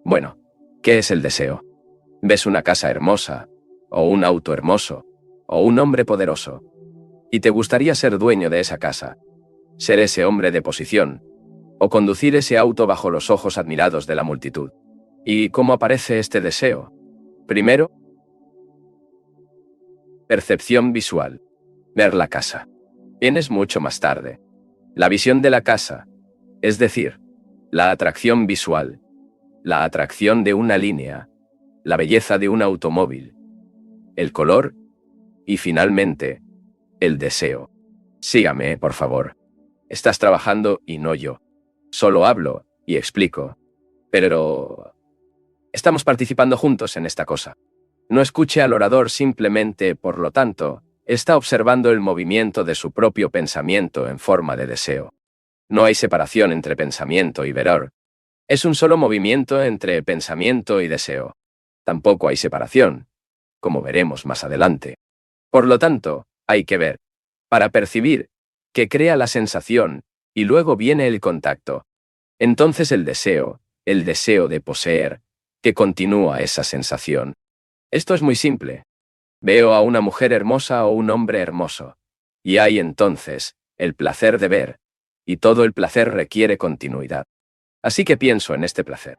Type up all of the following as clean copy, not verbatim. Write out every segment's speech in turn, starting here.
Bueno, ¿qué es el deseo? Ves una casa hermosa, o un auto hermoso, o un hombre poderoso, y te gustaría ser dueño de esa casa, ser ese hombre de posición, o conducir ese auto bajo los ojos admirados de la multitud. ¿Y cómo aparece este deseo? Primero, percepción visual. Ver la casa. Vienes mucho más tarde. La visión de la casa, es decir, la atracción visual, la atracción de una línea, la belleza de un automóvil, el color y finalmente, el deseo. Sígame, por favor. Estás trabajando y no yo. Solo hablo y explico. Pero estamos participando juntos en esta cosa. No escuche al orador simplemente, por lo tanto, está observando el movimiento de su propio pensamiento en forma de deseo. No hay separación entre pensamiento y veror. Es un solo movimiento entre pensamiento y deseo. Tampoco hay separación, como veremos más adelante. Por lo tanto, hay que ver, para percibir, que crea la sensación, y luego viene el contacto. Entonces el deseo de poseer, que continúa esa sensación. Esto es muy simple. Veo a una mujer hermosa o un hombre hermoso. Y hay entonces el placer de ver, y todo el placer requiere continuidad. Así que pienso en este placer.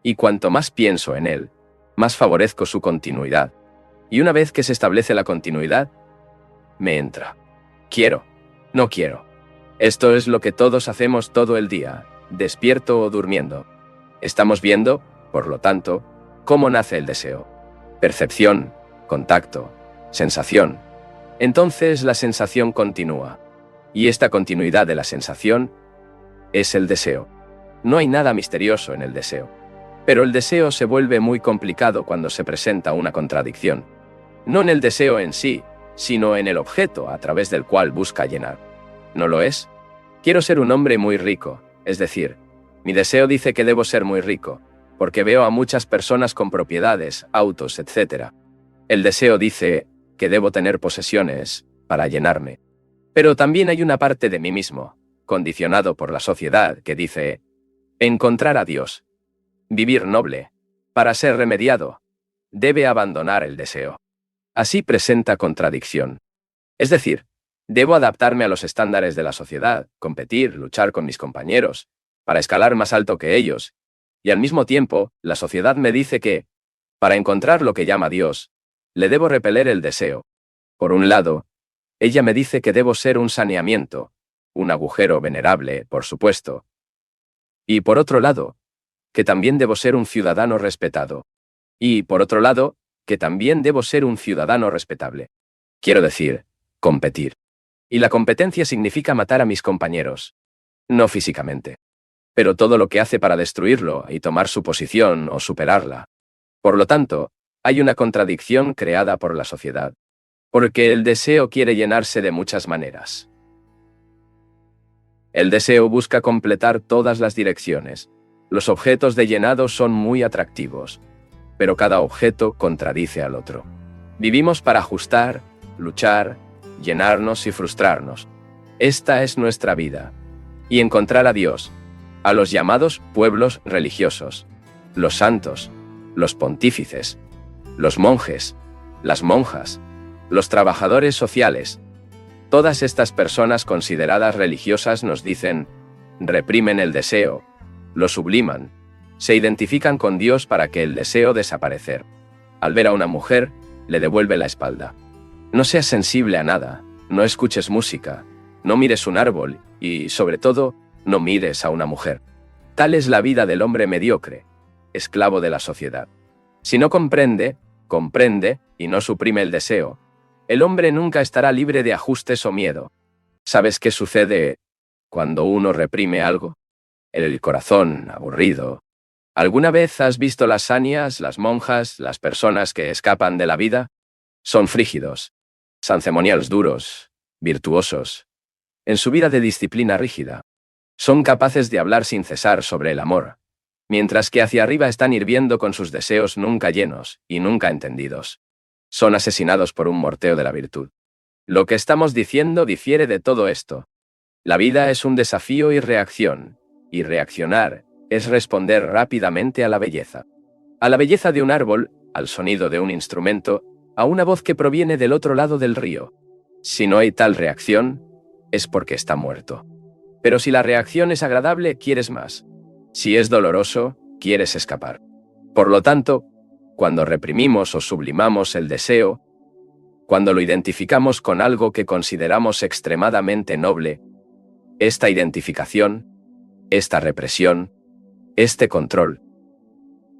Y cuanto más pienso en él, más favorezco su continuidad. Y una vez que se establece la continuidad, me entra. Quiero, no quiero. Esto es lo que todos hacemos todo el día, despierto o durmiendo. Estamos viendo, por lo tanto, cómo nace el deseo. Percepción, contacto, sensación. Entonces la sensación continúa. Y esta continuidad de la sensación es el deseo. No hay nada misterioso en el deseo. Pero el deseo se vuelve muy complicado cuando se presenta una contradicción. No en el deseo en sí, sino en el objeto a través del cual busca llenar. ¿No lo es? Quiero ser un hombre muy rico, es decir, mi deseo dice que debo ser muy rico, porque veo a muchas personas con propiedades, autos, etc. El deseo dice que debo tener posesiones para llenarme. Pero también hay una parte de mí mismo, condicionado por la sociedad, que dice encontrar a Dios, vivir noble, para ser remediado, debe abandonar el deseo. Así presenta contradicción. Es decir, debo adaptarme a los estándares de la sociedad, competir, luchar con mis compañeros, para escalar más alto que ellos, y al mismo tiempo, la sociedad me dice que, para encontrar lo que llama Dios, le debo repeler el deseo. Por un lado, ella me dice que debo ser un saneamiento, un agujero venerable, por supuesto. Y por otro lado, que también debo ser un ciudadano respetado. Y por otro lado, que también debo ser un ciudadano respetable. Quiero decir, competir. Y la competencia significa matar a mis compañeros. No físicamente. Pero todo lo que hace para destruirlo y tomar su posición o superarla. Por lo tanto, hay una contradicción creada por la sociedad. Porque el deseo quiere llenarse de muchas maneras. El deseo busca completar todas las direcciones. Los objetos de llenado son muy atractivos, pero cada objeto contradice al otro. Vivimos para ajustar, luchar, llenarnos y frustrarnos. Esta es nuestra vida. Y encontrar a Dios, a los llamados pueblos religiosos, los santos, los pontífices, los monjes, las monjas, los trabajadores sociales. Todas estas personas consideradas religiosas nos dicen, reprimen el deseo, lo subliman, se identifican con Dios para que el deseo desaparecer. Al ver a una mujer, le devuelve la espalda. No seas sensible a nada, no escuches música, no mires un árbol y, sobre todo, no mires a una mujer. Tal es la vida del hombre mediocre, esclavo de la sociedad. Si no comprende y no suprime el deseo, el hombre nunca estará libre de ajustes o miedo. ¿Sabes qué sucede cuando uno reprime algo? El corazón aburrido. ¿Alguna vez has visto las sanias, las monjas, las personas que escapan de la vida? Son frígidos, sancemonials duros, virtuosos. En su vida de disciplina rígida, son capaces de hablar sin cesar sobre el amor, mientras que hacia arriba están hirviendo con sus deseos nunca llenos y nunca entendidos. Son asesinados por un morteo de la virtud. Lo que estamos diciendo difiere de todo esto. La vida es un desafío y reacción, y reaccionar es responder rápidamente a la belleza. A la belleza de un árbol, al sonido de un instrumento, a una voz que proviene del otro lado del río. Si no hay tal reacción, es porque está muerto. Pero si la reacción es agradable, quieres más. Si es doloroso, quieres escapar. Por lo tanto, cuando reprimimos o sublimamos el deseo, cuando lo identificamos con algo que consideramos extremadamente noble, esta identificación, esta represión, este control,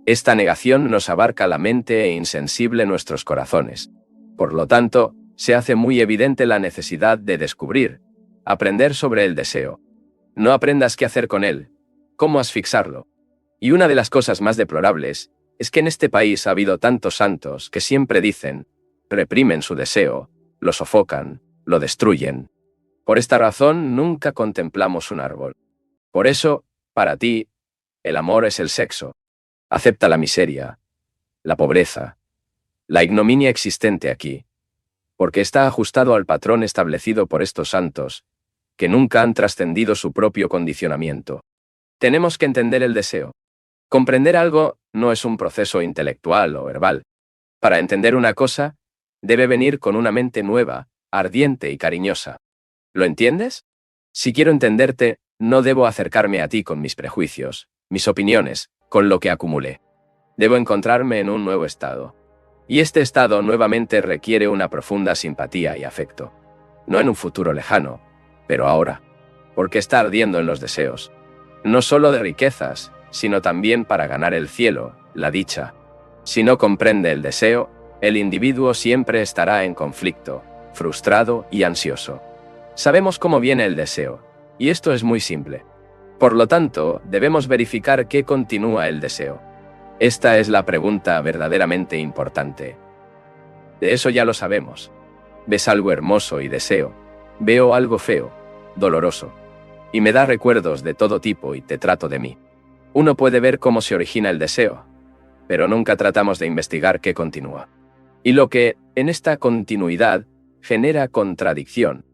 esta negación nos abarca la mente e insensible nuestros corazones. Por lo tanto, se hace muy evidente la necesidad de descubrir, aprender sobre el deseo. No aprendas qué hacer con él, cómo asfixiarlo. Y una de las cosas más deplorables es que en este país ha habido tantos santos que siempre dicen, reprimen su deseo, lo sofocan, lo destruyen. Por esta razón nunca contemplamos un árbol. Por eso, para ti, el amor es el sexo. Acepta la miseria, la pobreza, la ignominia existente aquí, porque está ajustado al patrón establecido por estos santos, que nunca han trascendido su propio condicionamiento. Tenemos que entender el deseo. Comprender algo no es un proceso intelectual o verbal. Para entender una cosa, debe venir con una mente nueva, ardiente y cariñosa. ¿Lo entiendes? Si quiero entenderte, no debo acercarme a ti con mis prejuicios, mis opiniones, con lo que acumulé. Debo encontrarme en un nuevo estado. Y este estado nuevamente requiere una profunda simpatía y afecto. No en un futuro lejano, pero ahora. Porque está ardiendo en los deseos. No solo de riquezas, sino también para ganar el cielo, la dicha. Si no comprende el deseo, el individuo siempre estará en conflicto, frustrado y ansioso. Sabemos cómo viene el deseo, y esto es muy simple. Por lo tanto, debemos verificar qué continúa el deseo. Esta es la pregunta verdaderamente importante. De eso ya lo sabemos. Ves algo hermoso y deseo. Veo algo feo, doloroso. Y me da recuerdos de todo tipo y te trato de mí. Uno puede ver cómo se origina el deseo, pero nunca tratamos de investigar qué continúa. Y lo que, en esta continuidad, genera contradicción.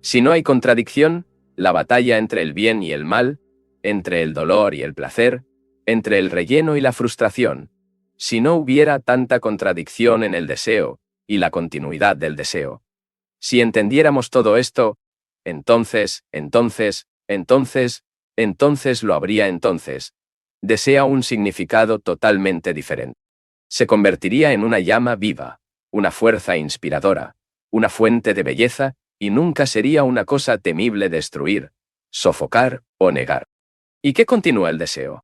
Si no hay contradicción, la batalla entre el bien y el mal, entre el dolor y el placer, entre el relleno y la frustración. Si no hubiera tanta contradicción en el deseo y la continuidad del deseo. Si entendiéramos todo esto, entonces lo habría entonces. Desea un significado totalmente diferente. Se convertiría en una llama viva, una fuerza inspiradora, una fuente de belleza, y nunca sería una cosa temible destruir, sofocar o negar. ¿Y qué continúa el deseo?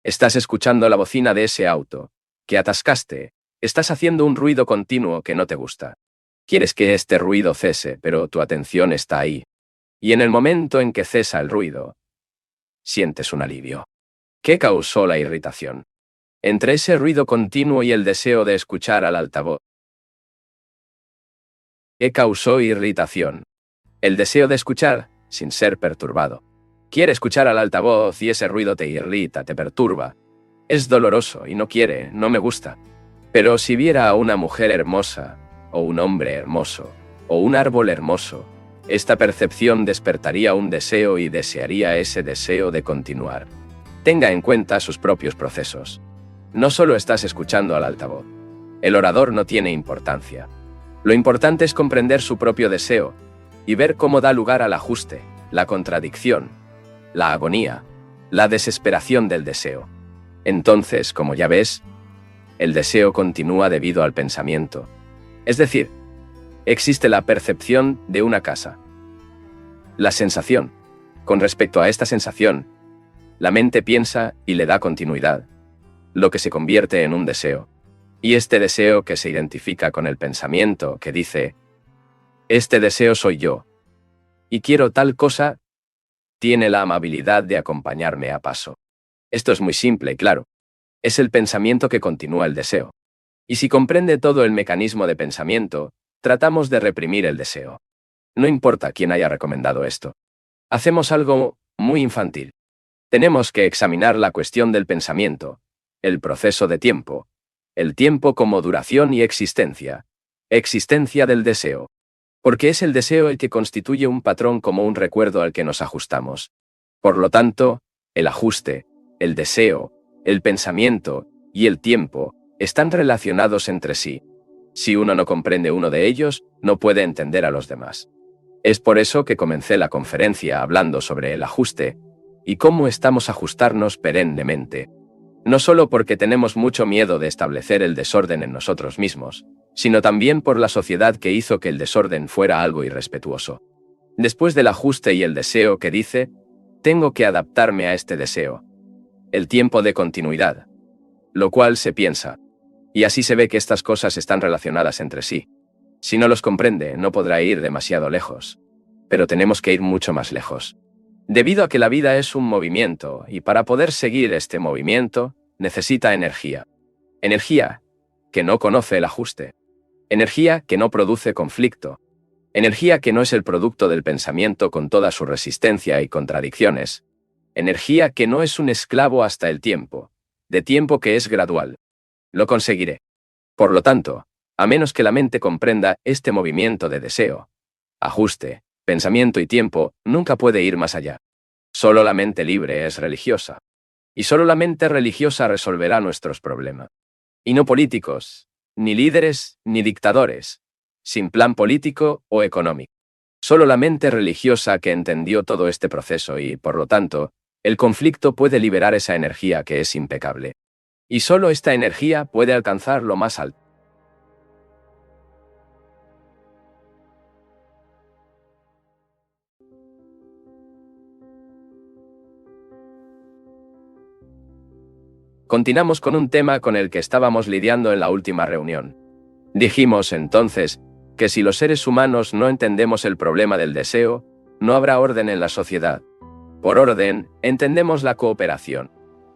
Estás escuchando la bocina de ese auto, que atascaste, estás haciendo un ruido continuo que no te gusta. Quieres que este ruido cese, pero tu atención está ahí. Y en el momento en que cesa el ruido, sientes un alivio. ¿Qué causó la irritación? Entre ese ruido continuo y el deseo de escuchar al altavoz. ¿Qué causó irritación? El deseo de escuchar, sin ser perturbado. Quiere escuchar al altavoz y ese ruido te irrita, te perturba. Es doloroso y no me gusta. Pero si viera a una mujer hermosa, o un hombre hermoso, o un árbol hermoso, esta percepción despertaría un deseo y desearía ese deseo de continuar. Tenga en cuenta sus propios procesos. No solo estás escuchando al altavoz. El orador no tiene importancia. Lo importante es comprender su propio deseo y ver cómo da lugar al ajuste, la contradicción, la agonía, la desesperación del deseo. Entonces, como ya ves, el deseo continúa debido al pensamiento. Es decir, existe la percepción de una casa. La sensación. Con respecto a esta sensación, la mente piensa y le da continuidad, lo que se convierte en un deseo. Y este deseo que se identifica con el pensamiento, que dice, este deseo soy yo, y quiero tal cosa, tiene la amabilidad de acompañarme a paso. Esto es muy simple y claro. Es el pensamiento que continúa el deseo. Y si comprende todo el mecanismo de pensamiento, tratamos de reprimir el deseo. No importa quién haya recomendado esto. Hacemos algo muy infantil. Tenemos que examinar la cuestión del pensamiento, el proceso de tiempo, el tiempo como duración y existencia del deseo. Porque es el deseo el que constituye un patrón como un recuerdo al que nos ajustamos. Por lo tanto, el ajuste, El deseo, el pensamiento y el tiempo están relacionados entre sí. Si uno no comprende uno de ellos, no puede entender a los demás. Es por eso que comencé la conferencia hablando sobre el ajuste y cómo estamos ajustarnos perennemente. No solo porque tenemos mucho miedo de establecer el desorden en nosotros mismos, sino también por la sociedad que hizo que el desorden fuera algo irrespetuoso. Después del ajuste y el deseo que dice, tengo que adaptarme a este deseo. El tiempo de continuidad. Lo cual se piensa. Y así se ve que estas cosas están relacionadas entre sí. Si no los comprende, no podrá ir demasiado lejos. Pero tenemos que ir mucho más lejos. Debido a que la vida es un movimiento, y para poder seguir este movimiento, necesita energía. Energía que no conoce el ajuste. Energía que no produce conflicto. Energía que no es el producto del pensamiento con toda su resistencia y contradicciones. Energía que no es un esclavo hasta el tiempo, de tiempo que es gradual. Lo conseguiré. Por lo tanto, a menos que la mente comprenda este movimiento de deseo, ajuste, pensamiento y tiempo, nunca puede ir más allá. Solo la mente libre es religiosa. Y solo la mente religiosa resolverá nuestros problemas. Y no políticos, ni líderes, ni dictadores, sin plan político o económico. Solo la mente religiosa que entendió todo este proceso y, por lo tanto, el conflicto puede liberar esa energía que es impecable. Y solo esta energía puede alcanzar lo más alto. Continuamos con un tema con el que estábamos lidiando en la última reunión. Dijimos entonces que si los seres humanos no entendemos el problema del deseo, no habrá orden en la sociedad. Por orden, entendemos la cooperación.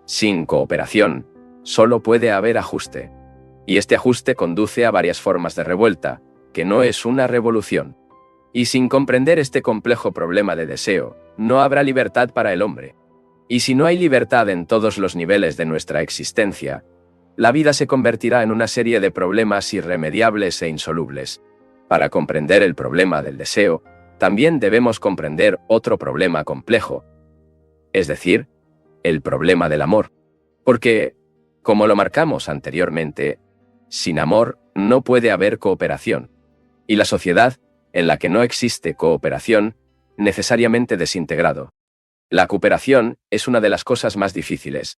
Sin cooperación, solo puede haber ajuste. Y este ajuste conduce a varias formas de revuelta, que no es una revolución. Y sin comprender este complejo problema de deseo, no habrá libertad para el hombre. Y si no hay libertad en todos los niveles de nuestra existencia, la vida se convertirá en una serie de problemas irremediables e insolubles. Para comprender el problema del deseo, también debemos comprender otro problema complejo, es decir, el problema del amor. Porque, como lo marcamos anteriormente, sin amor no puede haber cooperación. Y la sociedad, en la que no existe cooperación, necesariamente desintegrado. La cooperación es una de las cosas más difíciles.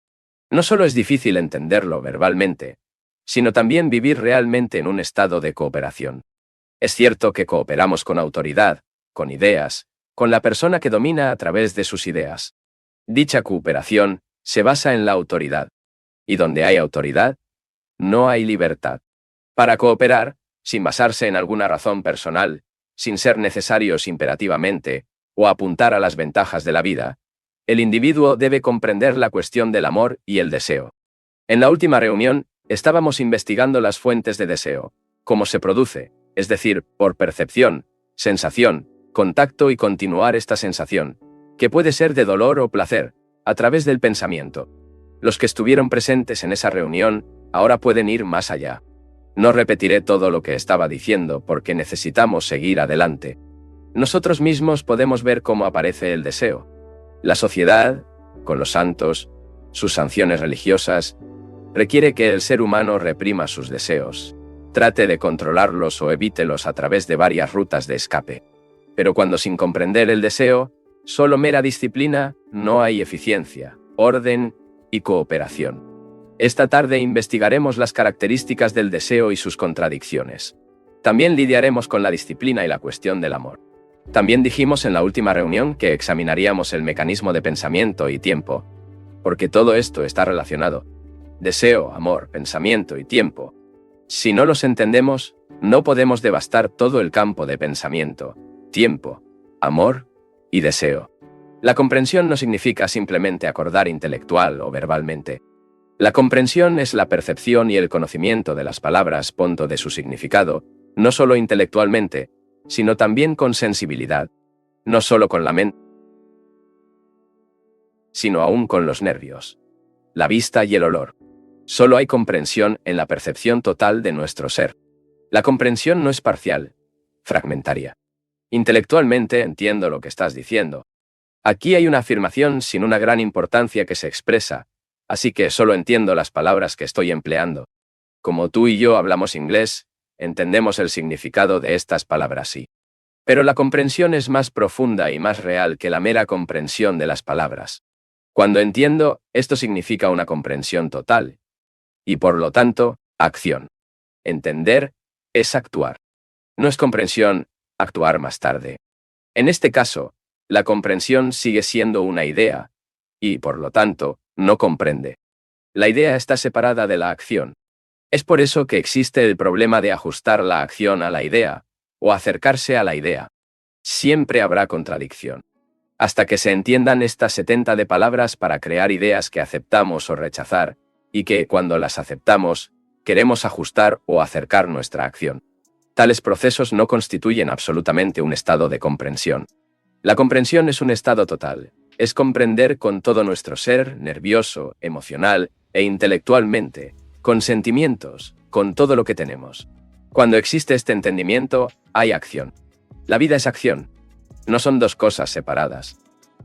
No solo es difícil entenderlo verbalmente, sino también vivir realmente en un estado de cooperación. Es cierto que cooperamos con autoridad, con ideas, con la persona que domina a través de sus ideas. Dicha cooperación se basa en la autoridad. Y donde hay autoridad, no hay libertad. Para cooperar, sin basarse en alguna razón personal, sin ser necesarios imperativamente, o apuntar a las ventajas de la vida, el individuo debe comprender la cuestión del amor y el deseo. En la última reunión, estábamos investigando las fuentes de deseo, cómo se produce, es decir, por percepción, sensación, contacto y continuar esta sensación, que puede ser de dolor o placer, a través del pensamiento. Los que estuvieron presentes en esa reunión, ahora pueden ir más allá. No repetiré todo lo que estaba diciendo porque necesitamos seguir adelante. Nosotros mismos podemos ver cómo aparece el deseo. La sociedad, con los santos, sus sanciones religiosas, requiere que el ser humano reprima sus deseos, trate de controlarlos o evítelos a través de varias rutas de escape. Pero cuando sin comprender el deseo, solo mera disciplina, no hay eficiencia, orden y cooperación. Esta tarde investigaremos las características del deseo y sus contradicciones. También lidiaremos con la disciplina y la cuestión del amor. También dijimos en la última reunión que examinaríamos el mecanismo de pensamiento y tiempo, porque todo esto está relacionado. Deseo, amor, pensamiento y tiempo. Si no los entendemos, no podemos devastar todo el campo de pensamiento, tiempo, amor y deseo. La comprensión no significa simplemente acordar intelectual o verbalmente. La comprensión es la percepción y el conocimiento de las palabras, punto de su significado, no solo intelectualmente, sino también con sensibilidad, no solo con la mente, sino aún con los nervios, la vista y el olor. Solo hay comprensión en la percepción total de nuestro ser. La comprensión no es parcial, fragmentaria. Intelectualmente entiendo lo que estás diciendo. Aquí hay una afirmación sin una gran importancia que se expresa, así que solo entiendo las palabras que estoy empleando. Como tú y yo hablamos inglés, entendemos el significado de estas palabras, sí. Pero la comprensión es más profunda y más real que la mera comprensión de las palabras. Cuando entiendo, esto significa una comprensión total. Y por lo tanto, acción. Entender es actuar. No es comprensión, actuar más tarde. En este caso, la comprensión sigue siendo una idea, y por lo tanto, no comprende. La idea está separada de la acción. Es por eso que existe el problema de ajustar la acción a la idea, o acercarse a la idea. Siempre habrá contradicción. Hasta que se entiendan estas 70 de palabras para crear ideas que aceptamos o rechazar, y que, cuando las aceptamos, queremos ajustar o acercar nuestra acción. Tales procesos no constituyen absolutamente un estado de comprensión. La comprensión es un estado total. Es comprender con todo nuestro ser, nervioso, emocional e intelectualmente, con sentimientos, con todo lo que tenemos. Cuando existe este entendimiento, hay acción. La vida es acción. No son dos cosas separadas.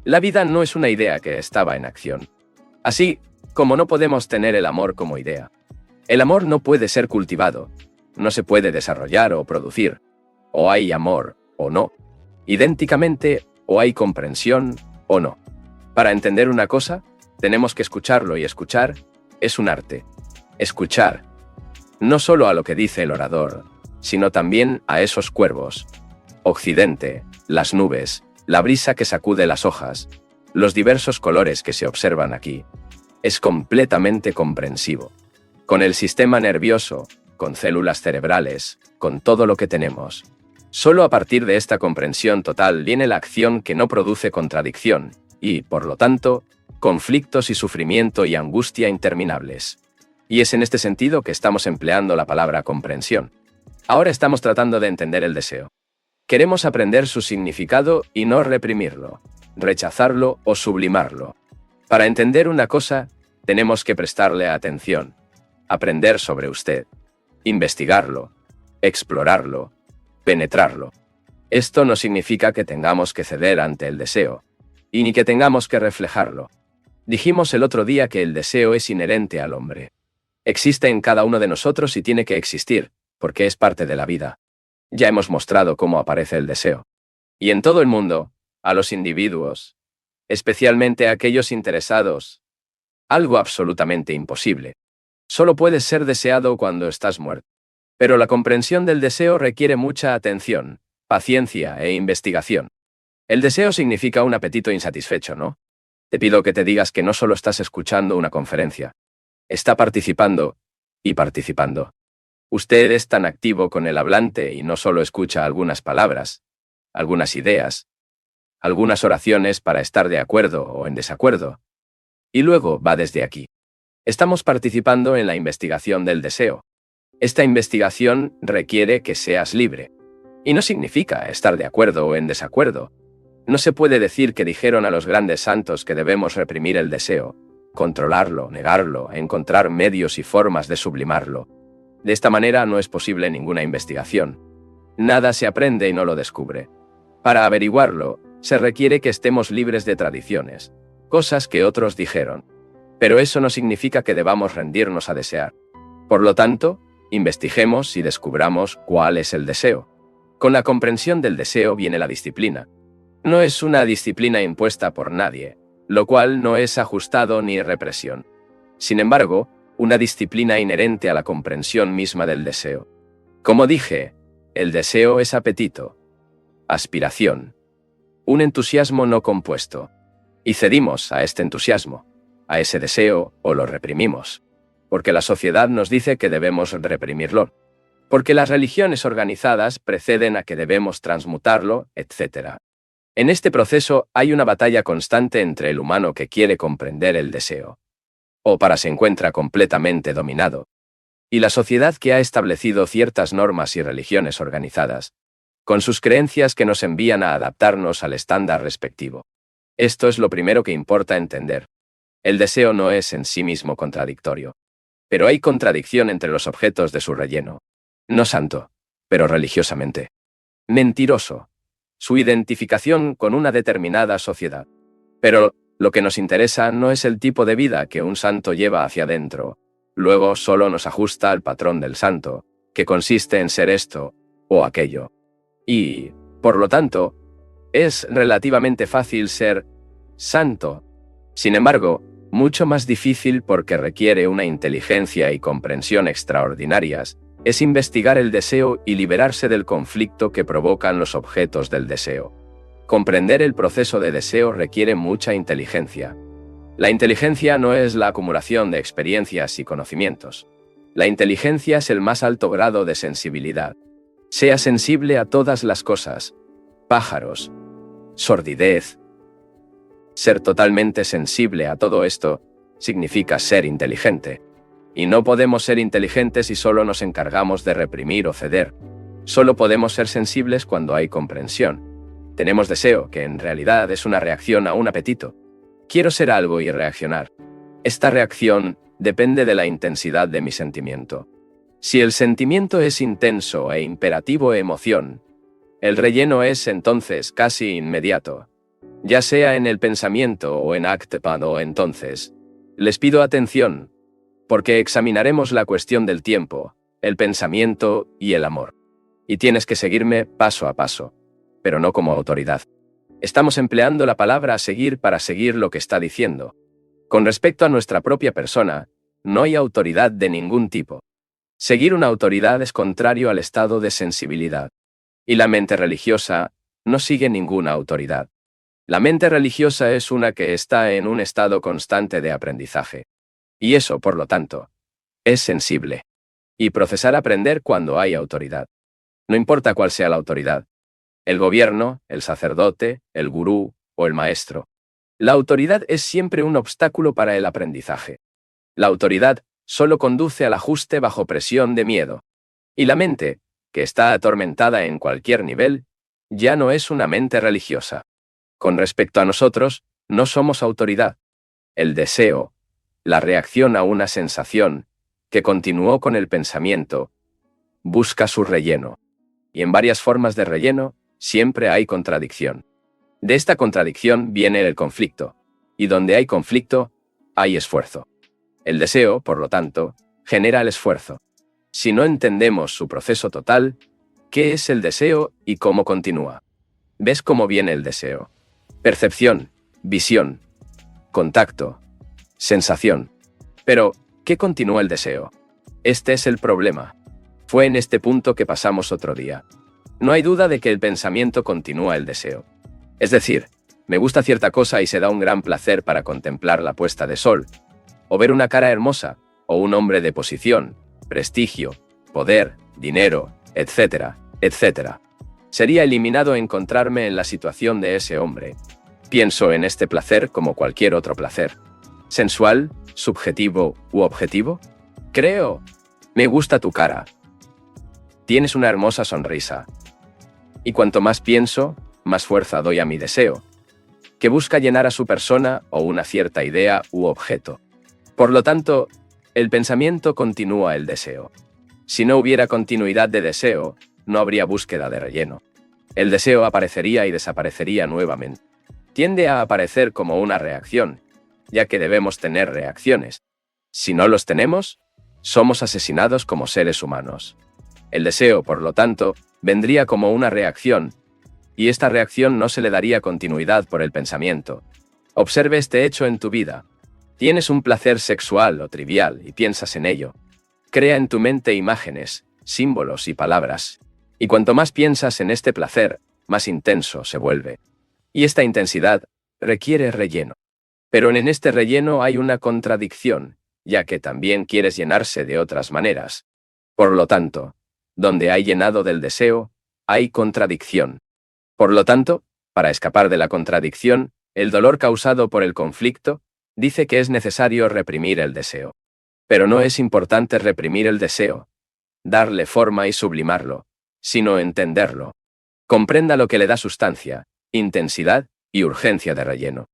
La vida no es una idea que estaba en acción. Así como no podemos tener el amor como idea. El amor no puede ser cultivado. No se puede desarrollar o producir. O hay amor, o no. Idénticamente, o hay comprensión, o no. Para entender una cosa, tenemos que escucharlo, y escuchar es un arte. Escuchar. No solo a lo que dice el orador, sino también a esos cuervos. Occidente, las nubes, la brisa que sacude las hojas, los diversos colores que se observan aquí. Es completamente comprensivo. Con el sistema nervioso, con células cerebrales, con todo lo que tenemos. Solo a partir de esta comprensión total viene la acción que no produce contradicción, y, por lo tanto, conflictos y sufrimiento y angustia interminables. Y es en este sentido que estamos empleando la palabra comprensión. Ahora estamos tratando de entender el deseo. Queremos aprender su significado y no reprimirlo, rechazarlo o sublimarlo. Para entender una cosa, tenemos que prestarle atención, aprender sobre usted, investigarlo, explorarlo, penetrarlo. Esto no significa que tengamos que ceder ante el deseo, y ni que tengamos que reflejarlo. Dijimos el otro día que el deseo es inherente al hombre. Existe en cada uno de nosotros y tiene que existir, porque es parte de la vida. Ya hemos mostrado cómo aparece el deseo. Y en todo el mundo, a los individuos, especialmente a aquellos interesados, algo absolutamente imposible. Solo puedes ser deseado cuando estás muerto. Pero la comprensión del deseo requiere mucha atención, paciencia e investigación. El deseo significa un apetito insatisfecho, ¿no? Te pido que te digas que no solo estás escuchando una conferencia. Está participando, y participando. Usted es tan activo con el hablante y no solo escucha algunas palabras, algunas ideas, algunas oraciones para estar de acuerdo o en desacuerdo. Y luego va desde aquí. Estamos participando en la investigación del deseo. Esta investigación requiere que seas libre. Y no significa estar de acuerdo o en desacuerdo. No se puede decir que dijeron a los grandes santos que debemos reprimir el deseo, controlarlo, negarlo, encontrar medios y formas de sublimarlo. De esta manera no es posible ninguna investigación. Nada se aprende y no lo descubre. Para averiguarlo, se requiere que estemos libres de tradiciones, cosas que otros dijeron. Pero eso no significa que debamos rendirnos a desear. Por lo tanto, investiguemos y descubramos cuál es el deseo. Con la comprensión del deseo viene la disciplina. No es una disciplina impuesta por nadie, lo cual no es ajustado ni represión. Sin embargo, una disciplina inherente a la comprensión misma del deseo. Como dije, el deseo es apetito, aspiración, un entusiasmo no compuesto. Y cedimos a este entusiasmo, a ese deseo, o lo reprimimos. Porque la sociedad nos dice que debemos reprimirlo. Porque las religiones organizadas preceden a que debemos transmutarlo, etc. En este proceso hay una batalla constante entre el humano que quiere comprender el deseo, o para se encuentra completamente dominado, y la sociedad que ha establecido ciertas normas y religiones organizadas, con sus creencias que nos envían a adaptarnos al estándar respectivo. Esto es lo primero que importa entender. El deseo no es en sí mismo contradictorio. Pero hay contradicción entre los objetos de su relleno. No santo, pero religiosamente. Mentiroso. Su identificación con una determinada sociedad. Pero Lo que nos interesa no es el tipo de vida que un santo lleva hacia adentro. Luego solo nos ajusta al patrón del santo, que consiste en ser esto o aquello. Y, por lo tanto, es relativamente fácil ser santo. Sin embargo, mucho más difícil porque requiere una inteligencia y comprensión extraordinarias, es investigar el deseo y liberarse del conflicto que provocan los objetos del deseo. Comprender el proceso de deseo requiere mucha inteligencia. La inteligencia no es la acumulación de experiencias y conocimientos. La inteligencia es el más alto grado de sensibilidad. Sea sensible a todas las cosas, pájaros, sordidez. Ser totalmente sensible a todo esto significa ser inteligente. Y no podemos ser inteligentes si solo nos encargamos de reprimir o ceder. Solo podemos ser sensibles cuando hay comprensión. Tenemos deseo, que en realidad es una reacción a un apetito. Quiero ser algo y reaccionar. Esta reacción depende de la intensidad de mi sentimiento. Si el sentimiento es intenso e imperativo emoción, el relleno es entonces casi inmediato. Ya sea en el pensamiento o en acto, entonces, les pido atención, porque examinaremos la cuestión del tiempo, el pensamiento y el amor. Y tienes que seguirme paso a paso, pero no como autoridad. Estamos empleando la palabra a seguir para seguir lo que está diciendo. Con respecto a nuestra propia persona, no hay autoridad de ningún tipo. Seguir una autoridad es contrario al estado de sensibilidad. Y la mente religiosa no sigue ninguna autoridad. La mente religiosa es una que está en un estado constante de aprendizaje. Y eso, por lo tanto, es sensible. Y procesar aprender cuando hay autoridad. No importa cuál sea la autoridad. El gobierno, el sacerdote, el gurú o el maestro. La autoridad es siempre un obstáculo para el aprendizaje. La autoridad solo conduce al ajuste bajo presión de miedo. Y la mente, que está atormentada en cualquier nivel, ya no es una mente religiosa. Con respecto a nosotros, no somos autoridad. El deseo, la reacción a una sensación, que continuó con el pensamiento, busca su relleno. Y en varias formas de relleno, siempre hay contradicción. De esta contradicción viene el conflicto. Y donde hay conflicto, hay esfuerzo. El deseo, por lo tanto, genera el esfuerzo. Si no entendemos su proceso total, ¿qué es el deseo y cómo continúa? ¿Ves cómo viene el deseo? Percepción, visión, contacto, sensación. Pero, ¿qué continúa el deseo? Este es el problema. Fue en este punto que pasamos otro día. No hay duda de que el pensamiento continúa el deseo. Es decir, me gusta cierta cosa y se da un gran placer para contemplar la puesta de sol, o ver una cara hermosa, o un hombre de posición, prestigio, poder, dinero, etcétera, etcétera. Sería eliminado encontrarme en la situación de ese hombre. Pienso en este placer como cualquier otro placer. ¿Sensual, subjetivo u objetivo? Creo. Me gusta tu cara. Tienes una hermosa sonrisa. Y cuanto más pienso, más fuerza doy a mi deseo, que busca llenar a su persona o una cierta idea u objeto. Por lo tanto, el pensamiento continúa el deseo. Si no hubiera continuidad de deseo, no habría búsqueda de relleno. El deseo aparecería y desaparecería nuevamente. Tiende a aparecer como una reacción, ya que debemos tener reacciones. Si no los tenemos, somos asesinados como seres humanos. El deseo, por lo tanto, vendría como una reacción, y esta reacción no se le daría continuidad por el pensamiento. Observe este hecho en tu vida. Tienes un placer sexual o trivial y piensas en ello. Crea en tu mente imágenes, símbolos y palabras. Y cuanto más piensas en este placer, más intenso se vuelve. Y esta intensidad requiere relleno. Pero en este relleno hay una contradicción, ya que también quieres llenarse de otras maneras. Por lo tanto, donde hay llenado del deseo, hay contradicción. Por lo tanto, para escapar de la contradicción, el dolor causado por el conflicto, dice que es necesario reprimir el deseo. Pero no es importante reprimir el deseo, darle forma y sublimarlo, sino entenderlo. Comprenda lo que le da sustancia, intensidad y urgencia de relleno.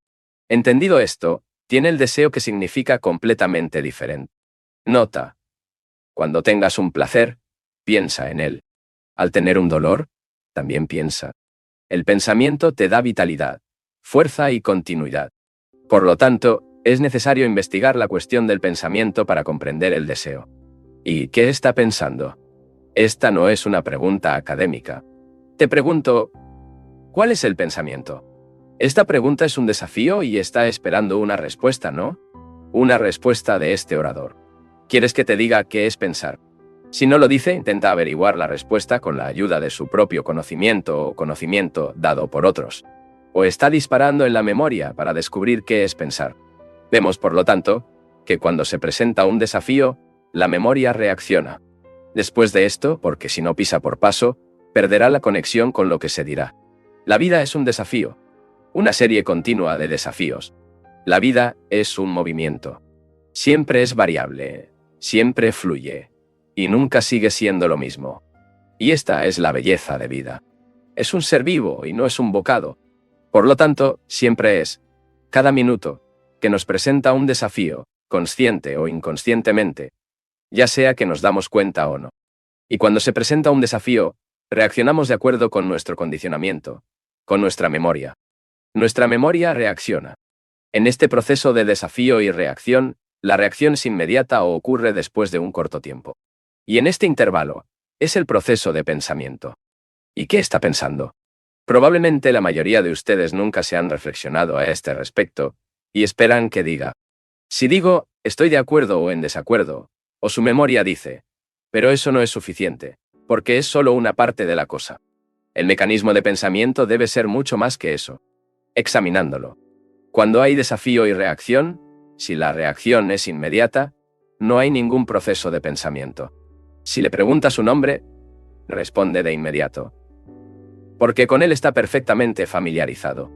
Entendido esto, tiene el deseo que significa completamente diferente. Nota. Cuando tengas un placer, piensa en él. Al tener un dolor, también piensa. El pensamiento te da vitalidad, fuerza y continuidad. Por lo tanto, es necesario investigar la cuestión del pensamiento para comprender el deseo. ¿Y qué está pensando? Esta no es una pregunta académica. Te pregunto, ¿cuál es el pensamiento? Esta pregunta es un desafío y está esperando una respuesta, ¿no? Una respuesta de este orador. ¿Quieres que te diga qué es pensar? Si no lo dice, intenta averiguar la respuesta con la ayuda de su propio conocimiento o conocimiento dado por otros. O está disparando en la memoria para descubrir qué es pensar. Vemos, por lo tanto, que cuando se presenta un desafío, la memoria reacciona. Después de esto, porque si no pisa por paso, perderá la conexión con lo que se dirá. La vida es un desafío, una serie continua de desafíos. La vida es un movimiento. Siempre es variable, siempre fluye, y nunca sigue siendo lo mismo. Y esta es la belleza de vida. Es un ser vivo y no es un bocado. Por lo tanto, siempre es, cada minuto, que nos presenta un desafío, consciente o inconscientemente, ya sea que nos damos cuenta o no. Y cuando se presenta un desafío, reaccionamos de acuerdo con nuestro condicionamiento, con nuestra memoria. Nuestra memoria reacciona. En este proceso de desafío y reacción, la reacción es inmediata o ocurre después de un corto tiempo. Y en este intervalo, es el proceso de pensamiento. ¿Y qué está pensando? Probablemente la mayoría de ustedes nunca se han reflexionado a este respecto, y esperan que diga. Si digo, estoy de acuerdo o en desacuerdo, o su memoria dice, pero eso no es suficiente, porque es solo una parte de la cosa. El mecanismo de pensamiento debe ser mucho más que eso. Examinándolo. Cuando hay desafío y reacción, si la reacción es inmediata, no hay ningún proceso de pensamiento. Si le pregunta su nombre, responde de inmediato, porque con él está perfectamente familiarizado.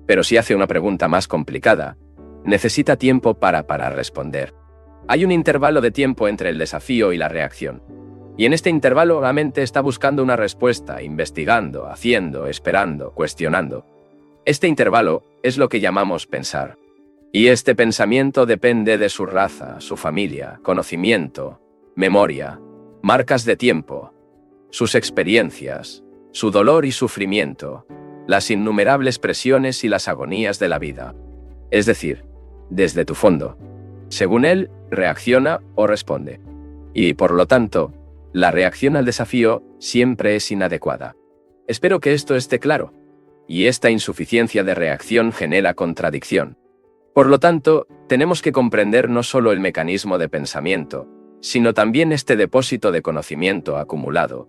Pero si hace una pregunta más complicada, necesita tiempo para responder. Hay un intervalo de tiempo entre el desafío y la reacción. Y en este intervalo la mente está buscando una respuesta, investigando, haciendo, esperando, cuestionando. Este intervalo es lo que llamamos pensar. Y este pensamiento depende de su raza, su familia, conocimiento, memoria, marcas de tiempo, sus experiencias, su dolor y sufrimiento, las innumerables presiones y las agonías de la vida. Es decir, desde tu fondo. Según él, reacciona o responde. Y, por lo tanto, la reacción al desafío siempre es inadecuada. Espero que esto esté claro. Y esta insuficiencia de reacción genera contradicción. Por lo tanto, tenemos que comprender no solo el mecanismo de pensamiento, sino también este depósito de conocimiento acumulado,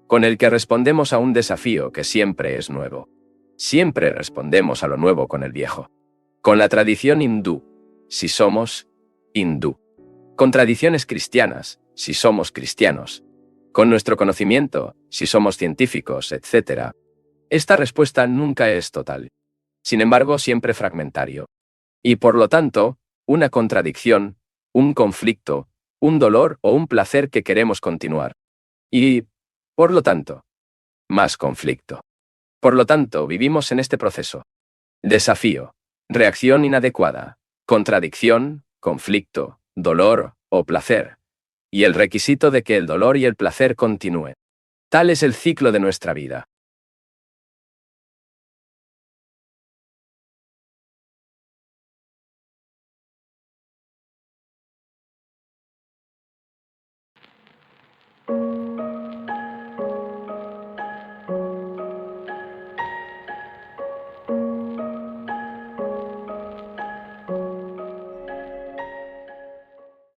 con el que respondemos a un desafío que siempre es nuevo. Siempre respondemos a lo nuevo con el viejo. Con la tradición hindú, si somos hindú. Con tradiciones cristianas, si somos cristianos. Con nuestro conocimiento, si somos científicos, etc. Esta respuesta nunca es total. Sin embargo, siempre fragmentario. Y por lo tanto, una contradicción, un conflicto, un dolor o un placer que queremos continuar. Y, por lo tanto, más conflicto. Por lo tanto, vivimos en este proceso. Desafío, reacción inadecuada, contradicción, conflicto, dolor o placer. Y el requisito de que el dolor y el placer continúen. Tal es el ciclo de nuestra vida.